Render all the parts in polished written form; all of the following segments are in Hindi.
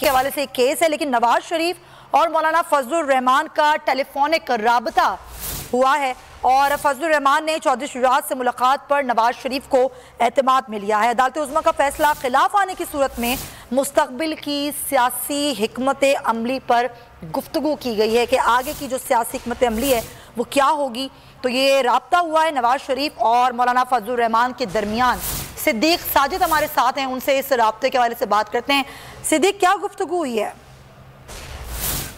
के हवाले से एक केस है, लेकिन नवाज शरीफ और मौलाना फजलुर रहमान का टेलीफोनिक राबता हुआ है और फजलुर रहमान ने चौधरी शुजात से मुलाकात पर नवाज शरीफ को एतमाद में लिया है। अदालत उज़्मा का फैसला खिलाफ आने की सूरत में मुस्तकबिल की सियासी हिकमत अमली पर गुफ्तगू की गई है कि आगे की जो सियासी हिकमत अमली है वो क्या होगी। तो ये राब्ता हुआ है नवाज शरीफ और मौलाना फजलुर रहमान के दरमियान। सिद्दीक साजिद हमारे साथ हैं, उनसे इस राब्ते के हवाले से बात करते हैं। सिद्दीक, क्या गुफ्तगू हुई है?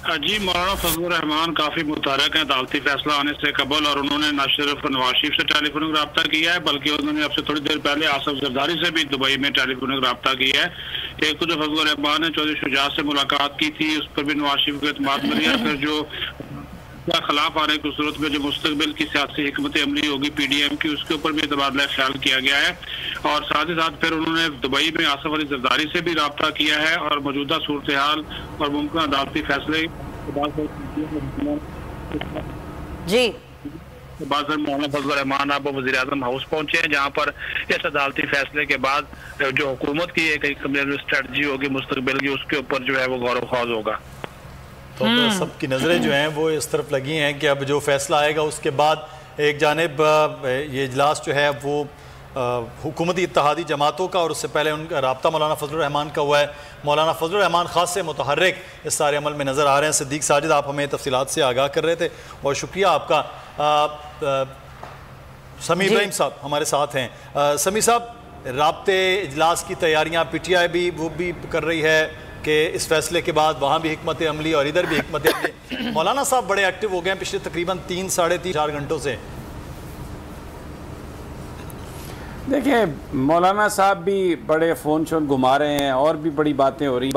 जी, मौलाना फजलुर रहमान काफ़ी मुतहरक हैं अदालती फैसला आने से कबल, और उन्होंने न सिर्फ नवाज शरीफ से टेलीफोनिक रब्ता किया है बल्कि उन्होंने अब से थोड़ी देर पहले आसफ जरदारी से भी दुबई में टेलीफोनिक रब्ता किया है। एक तो जो फजलुर रहमान ने चौधरी शुजात से मुलाकात की थी उस पर भी नवाज शरीफ को एतमाद मिल गया। फिर जो खिलाफ आने की सूरत में जो मुस्तकबिल की सियासी हिकमत अमली होगी PDM की, उसके ऊपर भी तबादला ख्याल किया गया है। और साथ ही साथ फिर उन्होंने दुबई में आसफ अली जरदारी से भी रब्ता किया है और मौजूदा सूरत हाल और मुमकिन अदालती फैसले जी मौलाना फजलुर रहमान अब वज़ीर आज़म हाउस पहुंचे हैं, जहां पर इस अदालती फैसले के बाद जो हुकूमत की एक स्ट्रेटजी होगी मुस्तकबिल की, उसके ऊपर जो है वो गौर ख्वाज होगा। तो सबकी नज़रें जो हैं वो इस तरफ लगी हैं कि अब जो फैसला आएगा उसके बाद एक जानिब ये इजलास जो है वो हुकूमती इत्तेहादी जमातों का और उससे पहले उनका रब्ता मौलाना फजलुर रहमान का हुआ है। मौलाना फजलुर रहमान ख़ास से मुतहर्रिक इस सारे अमल में नज़र आ रहे हैं। सिद्दीक साजिद, आप हमें तफसीलात से आगाह कर रहे थे और शुक्रिया आपका। समी इब्राहिम साहब हमारे साथ हैं। समी साहब, रब्ते इजलास की तैयारियाँ PTI भी वो भी कर रही है कि इस फैसले के बाद वहाँ भी हिकमत अमली और इधर भी हिकमत अमली। मौलाना साहब बड़े एक्टिव हो गए हैं पिछले तकरीबन 3, साढ़े 3, 4 घंटों से। देखिए, मौलाना साहब भी बड़े फ़ोन शोन घुमा रहे हैं और भी बड़ी बातें हो रही हैं।